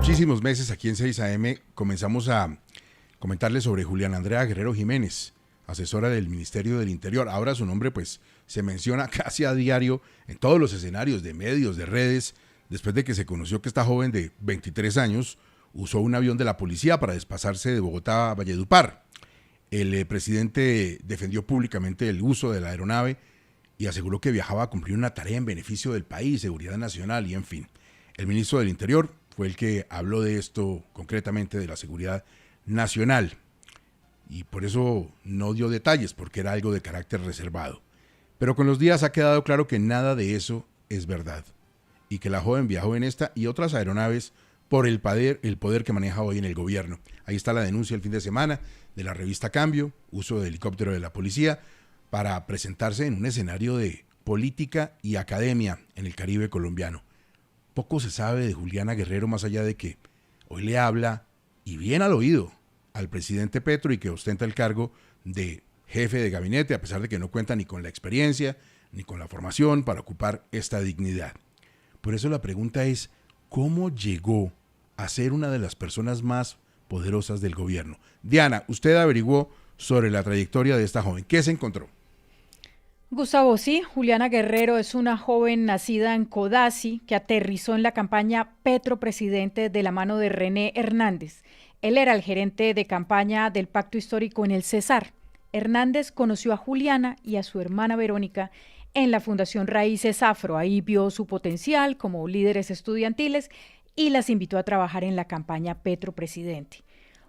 muchísimos meses aquí en 6am comenzamos a comentarles sobre Juliana Andrea Guerrero Jiménez, asesora del Ministerio del Interior. Ahora su nombre pues se menciona casi a diario en todos los escenarios de medios, de redes, después de que se conoció que esta joven de 23 años usó un avión de la policía para desplazarse de Bogotá a Valledupar. El presidente defendió públicamente el uso de la aeronave y aseguró que viajaba a cumplir una tarea en beneficio del país, seguridad nacional y en fin. El ministro del Interior fue el que habló de esto, concretamente de la seguridad nacional, y por eso no dio detalles, porque era algo de carácter reservado. Pero con los días ha quedado claro que nada de eso es verdad, y que la joven viajó en esta y otras aeronaves por el poder que maneja hoy en el gobierno. Ahí está la denuncia el fin de semana de la revista Cambio, uso de helicóptero de la policía, para presentarse en un escenario de política y academia en el Caribe colombiano. Poco se sabe de Juliana Guerrero más allá de que hoy le habla, y bien al oído, al presidente Petro y que ostenta el cargo de jefe de gabinete, a pesar de que no cuenta ni con la experiencia ni con la formación para ocupar esta dignidad. Por eso la pregunta es, ¿cómo llegó a ser una de las personas más poderosas del gobierno? Diana, usted averiguó sobre la trayectoria de esta joven. ¿Qué se encontró? Gustavo, sí, Juliana Guerrero es una joven nacida en Codazzi que aterrizó en la campaña Petro Presidente de la mano de René Hernández. Él era el gerente de campaña del Pacto Histórico en el Cesar. Hernández conoció a Juliana y a su hermana Verónica en la Fundación Raíces Afro. Ahí vio su potencial como líderes estudiantiles y las invitó a trabajar en la campaña Petro Presidente.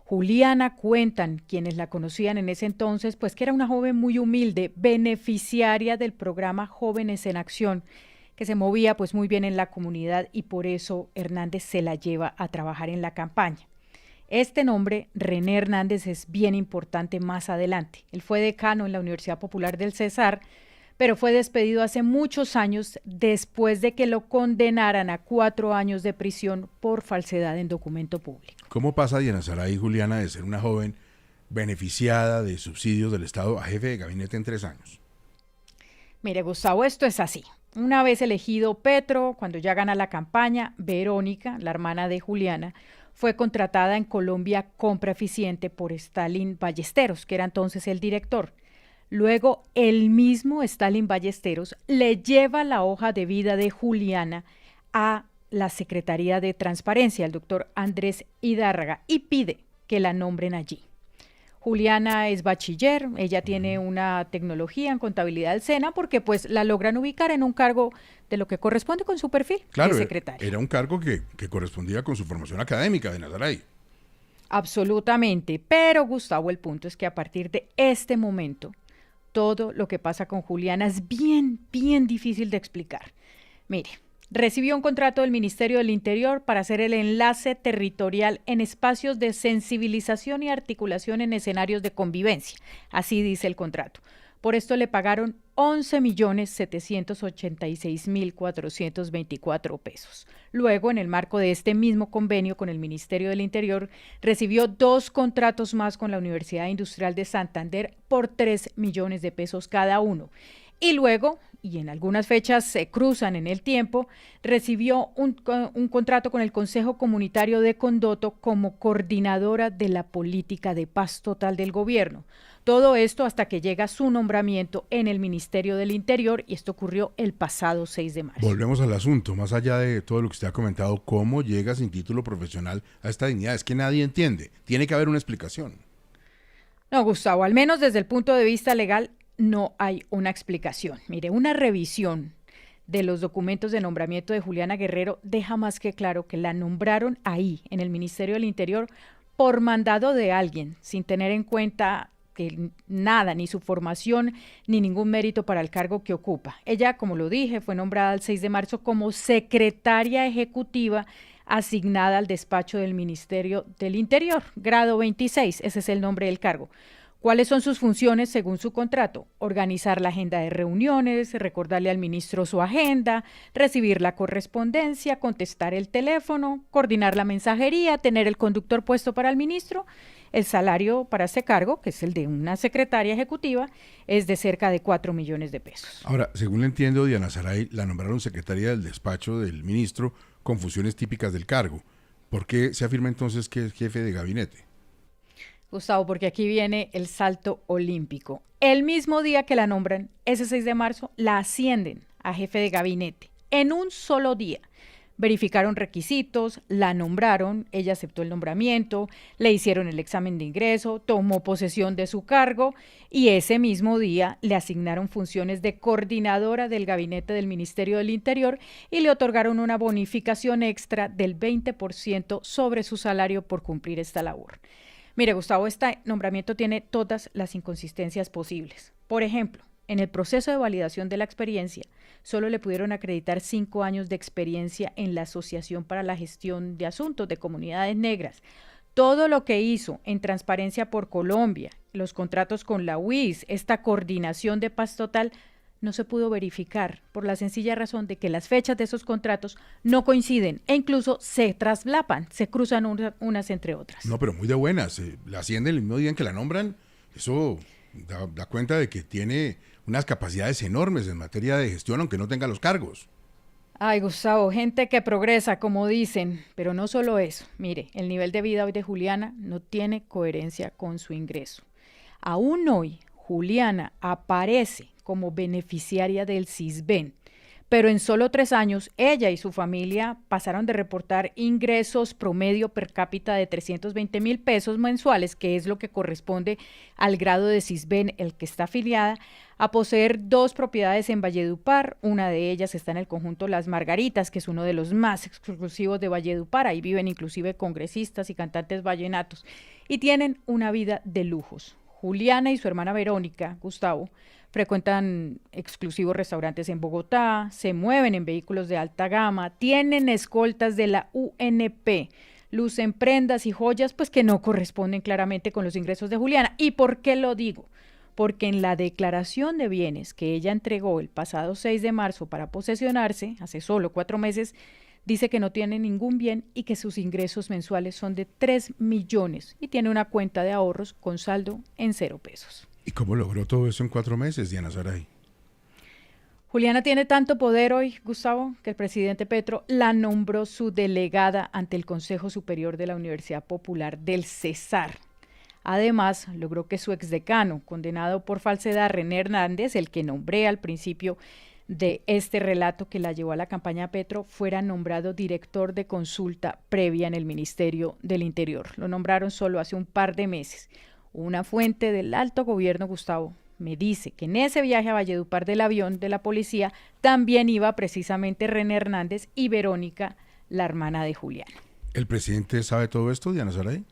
Juliana, cuentan quienes la conocían en ese entonces, pues que era una joven muy humilde, beneficiaria del programa Jóvenes en Acción, que se movía pues muy bien en la comunidad y por eso Hernández se la lleva a trabajar en la campaña. Este nombre, René Hernández, es bien importante más adelante. Él fue decano en la Universidad Popular del Cesar, pero fue despedido hace muchos años después de que lo condenaran a 4 años de prisión por falsedad en documento público. ¿Cómo pasa Diana Saray, Juliana, de ser una joven beneficiada de subsidios del Estado a jefe de gabinete en 3 años? Mire, Gustavo, esto es así. Una vez elegido Petro, cuando ya gana la campaña, Verónica, la hermana de Juliana, fue contratada en Colombia Compra Eficiente por Stalin Ballesteros, que era entonces el director. Luego, el mismo Stalin Ballesteros le lleva la hoja de vida de Juliana a la Secretaría de Transparencia, el doctor Andrés Hidárraga, y pide que la nombren allí. Juliana es bachiller, ella tiene una tecnología en contabilidad del SENA porque pues la logran ubicar en un cargo de lo que corresponde con su perfil Claro, de secretaria. Era un cargo que correspondía con su formación académica de Nazaray. Absolutamente, pero Gustavo, el punto es que a partir de este momento, todo lo que pasa con Juliana es bien difícil de explicar. Mire, recibió un contrato del Ministerio del Interior para hacer el enlace territorial en espacios de sensibilización y articulación en escenarios de convivencia. Así dice el contrato. Por esto le pagaron 11.786.424 pesos. Luego, en el marco de este mismo convenio con el Ministerio del Interior, recibió 2 contratos más con la Universidad Industrial de Santander por 3 millones de pesos cada uno. Y luego, y en algunas fechas se cruzan en el tiempo, recibió un contrato con el Consejo Comunitario de Condoto como coordinadora de la política de paz total del gobierno. Todo esto hasta que llega su nombramiento en el Ministerio del Interior, y esto ocurrió el pasado 6 de marzo. Volvemos al asunto, más allá de todo lo que usted ha comentado, ¿cómo llega sin título profesional a esta dignidad? Es que nadie entiende, tiene que haber una explicación. No, Gustavo, al menos desde el punto de vista legal, no hay una explicación. Mire, una revisión de los documentos de nombramiento de Juliana Guerrero deja más que claro que la nombraron ahí, en el Ministerio del Interior, por mandado de alguien, sin tener en cuenta que nada, ni su formación, ni ningún mérito para el cargo que ocupa. Ella, como lo dije, fue nombrada el 6 de marzo como secretaria ejecutiva asignada al despacho del Ministerio del Interior, grado 26, ese es el nombre del cargo. ¿Cuáles son sus funciones según su contrato? Organizar la agenda de reuniones, recordarle al ministro su agenda, recibir la correspondencia, contestar el teléfono, coordinar la mensajería, tener el conductor puesto para el ministro. El salario para ese cargo, que es el de una secretaria ejecutiva, es de cerca de 4 millones de pesos. Ahora, según le entiendo, Diana Saray la nombraron secretaria del despacho del ministro con funciones típicas del cargo, ¿Por qué se afirma entonces que es jefe de gabinete? Gustavo, porque aquí viene el salto olímpico. El mismo día que la nombran, ese 6 de marzo, la ascienden a jefe de gabinete. En un solo día. Verificaron requisitos, la nombraron, ella aceptó el nombramiento, le hicieron el examen de ingreso, tomó posesión de su cargo y ese mismo día le asignaron funciones de coordinadora del gabinete del Ministerio del Interior y le otorgaron una bonificación extra del 20% sobre su salario por cumplir esta labor. Mire, Gustavo, este nombramiento tiene todas las inconsistencias posibles. Por ejemplo, en el proceso de validación de la experiencia, solo le pudieron acreditar 5 años de experiencia en la Asociación para la Gestión de Asuntos de Comunidades Negras. Todo lo que hizo en Transparencia por Colombia, los contratos con la UIS, esta coordinación de paz total, no se pudo verificar por la sencilla razón de que las fechas de esos contratos no coinciden e incluso se traslapan, se cruzan unas entre otras. No, pero muy de buenas. La ascienden el mismo día en que la nombran. Eso da cuenta de que tiene unas capacidades enormes en materia de gestión, aunque no tenga los cargos. Ay, Gustavo, gente que progresa, como dicen, pero no solo eso. Mire, el nivel de vida hoy de Juliana no tiene coherencia con su ingreso. Aún hoy, Juliana aparece como beneficiaria del Sisbén, pero en solo 3 años ella y su familia pasaron de reportar ingresos promedio per cápita de 320,000 pesos mensuales, que es lo que corresponde al grado de Sisbén el que está afiliada, a poseer 2 propiedades en Valledupar. Una de ellas está en el conjunto Las Margaritas, que es uno de los más exclusivos de Valledupar. Ahí viven inclusive congresistas y cantantes vallenatos y tienen una vida de lujos. Juliana y su hermana Verónica, Gustavo, frecuentan exclusivos restaurantes en Bogotá, se mueven en vehículos de alta gama, tienen escoltas de la UNP, lucen prendas y joyas pues que no corresponden claramente con los ingresos de Juliana. ¿Y por qué lo digo? Porque en la declaración de bienes que ella entregó el pasado 6 de marzo para posesionarse, hace solo 4 meses, dice que no tiene ningún bien y que sus ingresos mensuales son de 3 millones y tiene una cuenta de ahorros con saldo en 0 pesos. ¿Y cómo logró todo eso en 4 meses, Diana Saray? Juliana tiene tanto poder hoy, Gustavo, que el presidente Petro la nombró su delegada ante el Consejo Superior de la Universidad Popular del Cesar. Además, logró que su exdecano, condenado por falsedad, René Hernández, el que nombré al principio de este relato que la llevó a la campaña Petro, fuera nombrado director de consulta previa en el Ministerio del Interior. Lo nombraron solo hace un par de meses. Una fuente del alto gobierno, Gustavo, me dice que en ese viaje a Valledupar del avión de la policía también iba precisamente René Hernández y Verónica, la hermana de Juliana. ¿El presidente sabe todo esto, Diana Saray?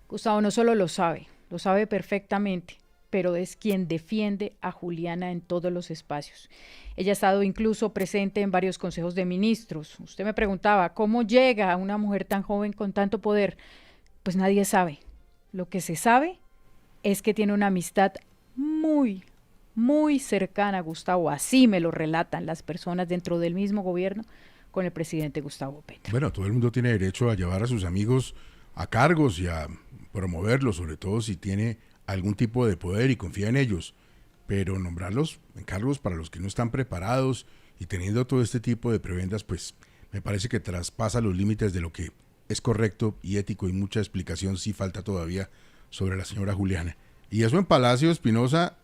Gustavo no solo lo sabe perfectamente, pero es quien defiende a Juliana en todos los espacios. Ella ha estado incluso presente en varios consejos de ministros. Usted me preguntaba, ¿cómo llega a una mujer tan joven con tanto poder? Pues nadie sabe. Lo que se sabe es que tiene una amistad muy, muy cercana, Gustavo, así me lo relatan las personas dentro del mismo gobierno, con el presidente Gustavo Petro. Bueno, todo el mundo tiene derecho a llevar a sus amigos a cargos y a promoverlos, sobre todo si tiene algún tipo de poder y confía en ellos, pero nombrarlos en cargos para los que no están preparados y teniendo todo este tipo de prebendas, pues me parece que traspasa los límites de lo que es correcto y ético, y mucha explicación sí falta todavía sobre la señora Juliana. Y eso en Palacio Espinosa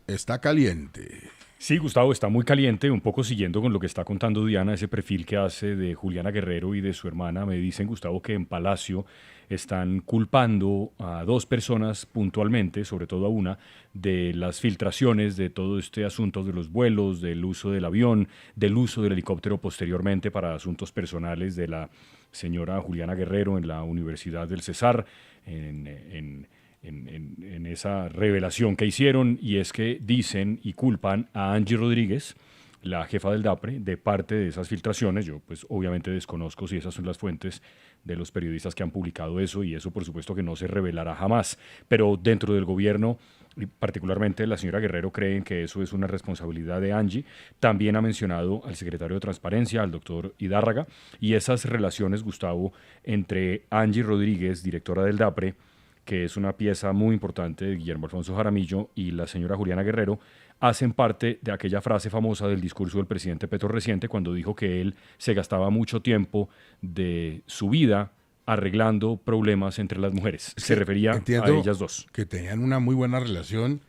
está caliente. Sí, Gustavo, está muy caliente, un poco siguiendo con lo que está contando Diana, ese perfil que hace de Juliana Guerrero y de su hermana. Me dicen, Gustavo, que en Palacio están culpando a 2 personas puntualmente, sobre todo a una, de las filtraciones de todo este asunto de los vuelos, del uso del avión, del uso del helicóptero posteriormente para asuntos personales de la señora Juliana Guerrero en la Universidad del Cesar, en esa revelación que hicieron, y es que dicen y culpan a Angie Rodríguez, la jefa del DAPRE, de parte de esas filtraciones. Yo pues obviamente desconozco si esas son las fuentes de los periodistas que han publicado eso, y eso por supuesto que no se revelará jamás, pero dentro del gobierno y particularmente la señora Guerrero creen que eso es una responsabilidad de Angie. También ha mencionado al secretario de Transparencia, al doctor Hidárraga, y esas relaciones, Gustavo, entre Angie Rodríguez, directora del DAPRE, que es una pieza muy importante de Guillermo Alfonso Jaramillo, y la señora Juliana Guerrero, hacen parte de aquella frase famosa del discurso del presidente Petro reciente cuando dijo que él se gastaba mucho tiempo de su vida arreglando problemas entre las mujeres. Se refería a ellas dos. Que tenían una muy buena relación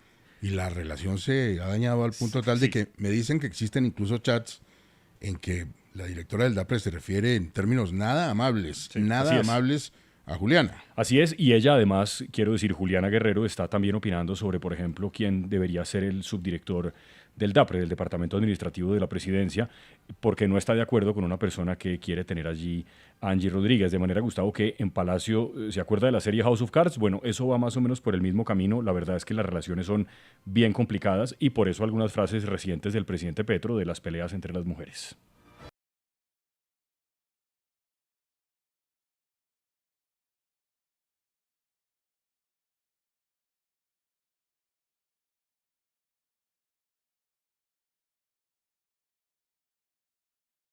y la relación se ha dañado al punto tal de que me dicen que existen incluso chats en que la directora del DAPRE se refiere en términos nada amables, a Juliana. Así es, y ella además, quiero decir, Juliana Guerrero está también opinando sobre, por ejemplo, quién debería ser el subdirector del DAPRE, del Departamento Administrativo de la Presidencia, porque no está de acuerdo con una persona que quiere tener allí a Angie Rodríguez. De manera, Gustavo, que en Palacio, ¿se acuerda de la serie House of Cards? Bueno, eso va más o menos por el mismo camino. La verdad es que las relaciones son bien complicadas y por eso algunas frases recientes del presidente Petro de las peleas entre las mujeres.